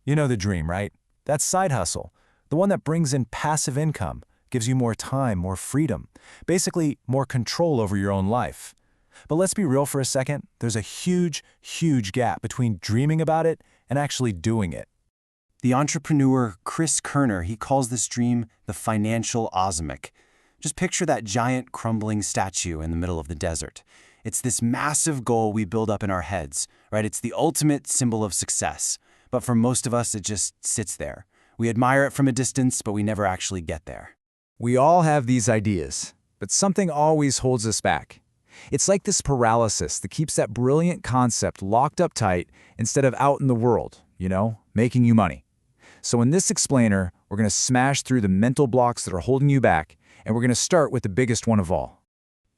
You know the dream, right? That side hustle, the one that brings in passive income, gives you more time, more freedom, basically more control over your own life. But let's be real for a second, there's a huge, huge gap between dreaming about it and actually doing it. The entrepreneur Chris Kerner, he calls this dream the financial ozemic. Just picture that giant crumbling statue in the middle of the desert. It's this massive goal we build up in our heads, right? It's the ultimate symbol of success. But for most of us, it just sits there. We admire it from a distance, but we never actually get there. We all have these ideas, but something always holds us back. It's like this paralysis that keeps that brilliant concept locked up tight instead of out in the world, making you money. So in this explainer, we're going to smash through the mental blocks that are holding you back, and we're going to start with the biggest one of all.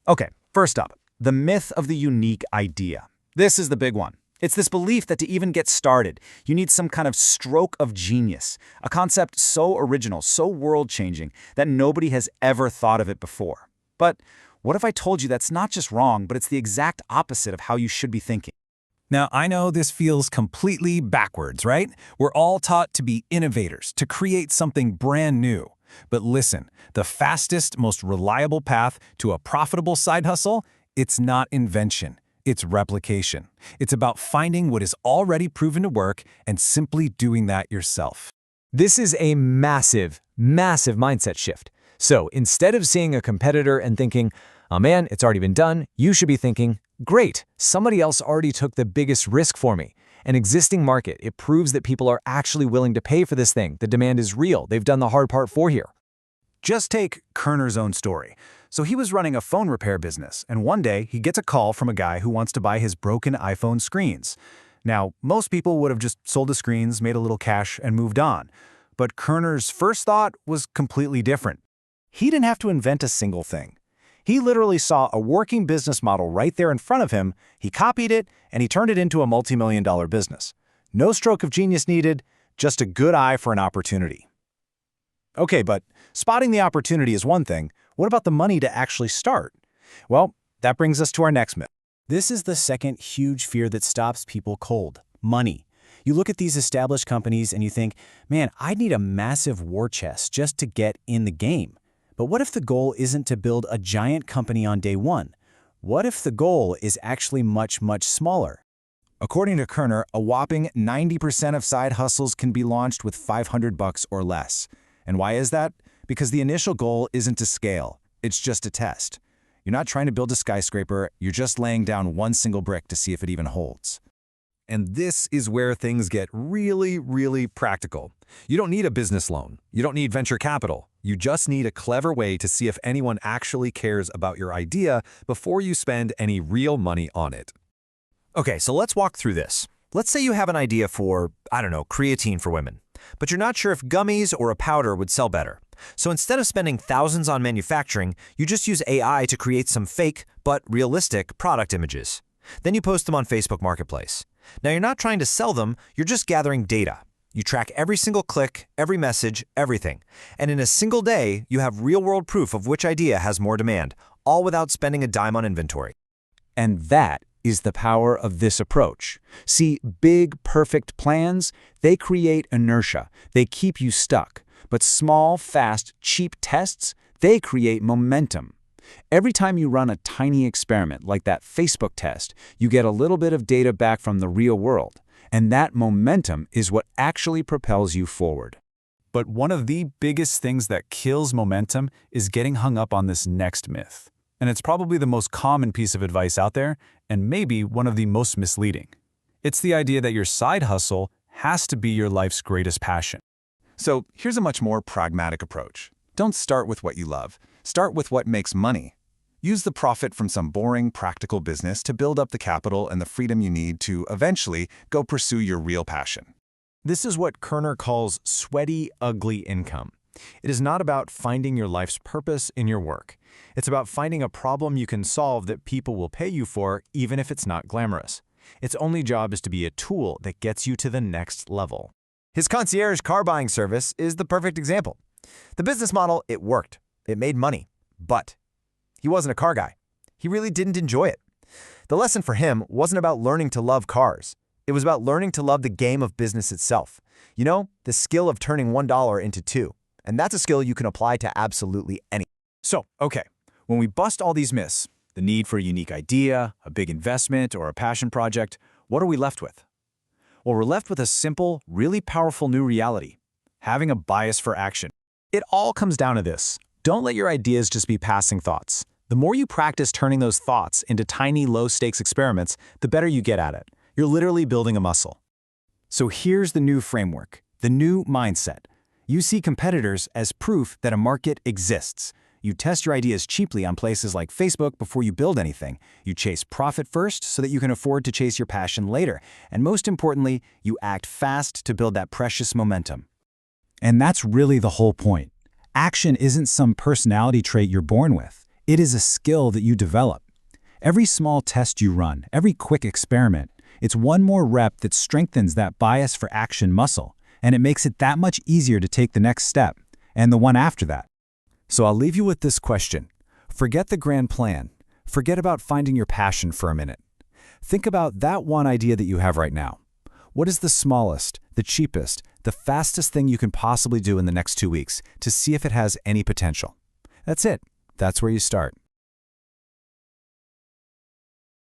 Okay, first up, the myth of the unique idea. This is the big one. It's this belief that to even get started, you need some kind of stroke of genius, a concept so original, so world-changing, that nobody has ever thought of it before. But what if I told you that's not just wrong, but it's the exact opposite of how you should be thinking? Now, I know this feels completely backwards, right? We're all taught to be innovators, to create something brand new. But listen, the fastest, most reliable path to a profitable side hustle, it's not invention. It's replication. It's about finding what is already proven to work and simply doing that yourself. This is a massive, massive mindset shift. So instead of seeing a competitor and thinking, oh man, it's already been done, you should be thinking, great, somebody else already took the biggest risk for me. An existing market, it proves that people are actually willing to pay for this thing. The demand is real. They've done the hard part for here. Just take Kerner's own story. So he was running a phone repair business, and one day he gets a call from a guy who wants to buy his broken iPhone screens. Now, most people would have just sold the screens, made a little cash, and moved on. But Kerner's first thought was completely different. He didn't have to invent a single thing. He literally saw a working business model right there in front of him, he copied it, and he turned it into a multi-million-dollar business. No stroke of genius needed, just a good eye for an opportunity. Okay, but spotting the opportunity is one thing. What about the money to actually start? Well, that brings us to our next myth. This is the second huge fear that stops people cold: money. You look at these established companies and you think, man, I'd need a massive war chest just to get in the game. But what if the goal isn't to build a giant company on day one? What if the goal is actually much, much smaller? According to Kerner, a whopping 90% of side hustles can be launched with $500 or less. And why is that? Because the initial goal isn't to scale. It's just a test. You're not trying to build a skyscraper, you're just laying down one single brick to see if it even holds. And this is where things get really, really practical. You don't need a business loan. You don't need venture capital. You just need a clever way to see if anyone actually cares about your idea before you spend any real money on it. Okay, so let's walk through this. Let's say you have an idea for, creatine for women, but you're not sure if gummies or a powder would sell better. So instead of spending thousands on manufacturing, you just use AI to create some fake but realistic product images. Then you post them on Facebook Marketplace. Now you're not trying to sell them, you're just gathering data. You track every single click, every message, everything. And in a single day, you have real-world proof of which idea has more demand, all without spending a dime on inventory. And that is the power of this approach. See, big, perfect plans, they create inertia. They keep you stuck. But small, fast, cheap tests, they create momentum. Every time you run a tiny experiment like that Facebook test, you get a little bit of data back from the real world. And that momentum is what actually propels you forward. But one of the biggest things that kills momentum is getting hung up on this next myth. And it's probably the most common piece of advice out there, and maybe one of the most misleading. It's the idea that your side hustle has to be your life's greatest passion. So here's a much more pragmatic approach. Don't start with what you love. Start with what makes money. Use the profit from some boring, practical business to build up the capital and the freedom you need to eventually go pursue your real passion. This is what Kerner calls sweaty, ugly income. It is not about finding your life's purpose in your work. It's about finding a problem you can solve that people will pay you for, even if it's not glamorous. Its only job is to be a tool that gets you to the next level. His concierge car buying service is the perfect example. The business model, it worked. It made money. But he wasn't a car guy. He really didn't enjoy it. The lesson for him wasn't about learning to love cars. It was about learning to love the game of business itself. You know, the skill of turning $1 into $2. And that's a skill you can apply to absolutely any. So, okay, when we bust all these myths, the need for a unique idea, a big investment, or a passion project, what are we left with? Well, we're left with a simple, really powerful new reality: having a bias for action. It all comes down to this. Don't let your ideas just be passing thoughts. The more you practice turning those thoughts into tiny, low-stakes experiments, the better you get at it. You're literally building a muscle. So here's the new framework, the new mindset. You see competitors as proof that a market exists. You test your ideas cheaply on places like Facebook before you build anything. You chase profit first so that you can afford to chase your passion later. And most importantly, you act fast to build that precious momentum. And that's really the whole point. Action isn't some personality trait you're born with. It is a skill that you develop. Every small test you run, every quick experiment, it's one more rep that strengthens that bias for action muscle, and it makes it that much easier to take the next step, and the one after that. So I'll leave you with this question. Forget the grand plan. Forget about finding your passion for a minute. Think about that one idea that you have right now. What is the smallest, the cheapest, the fastest thing you can possibly do in the next 2 weeks to see if it has any potential? That's it. That's where you start.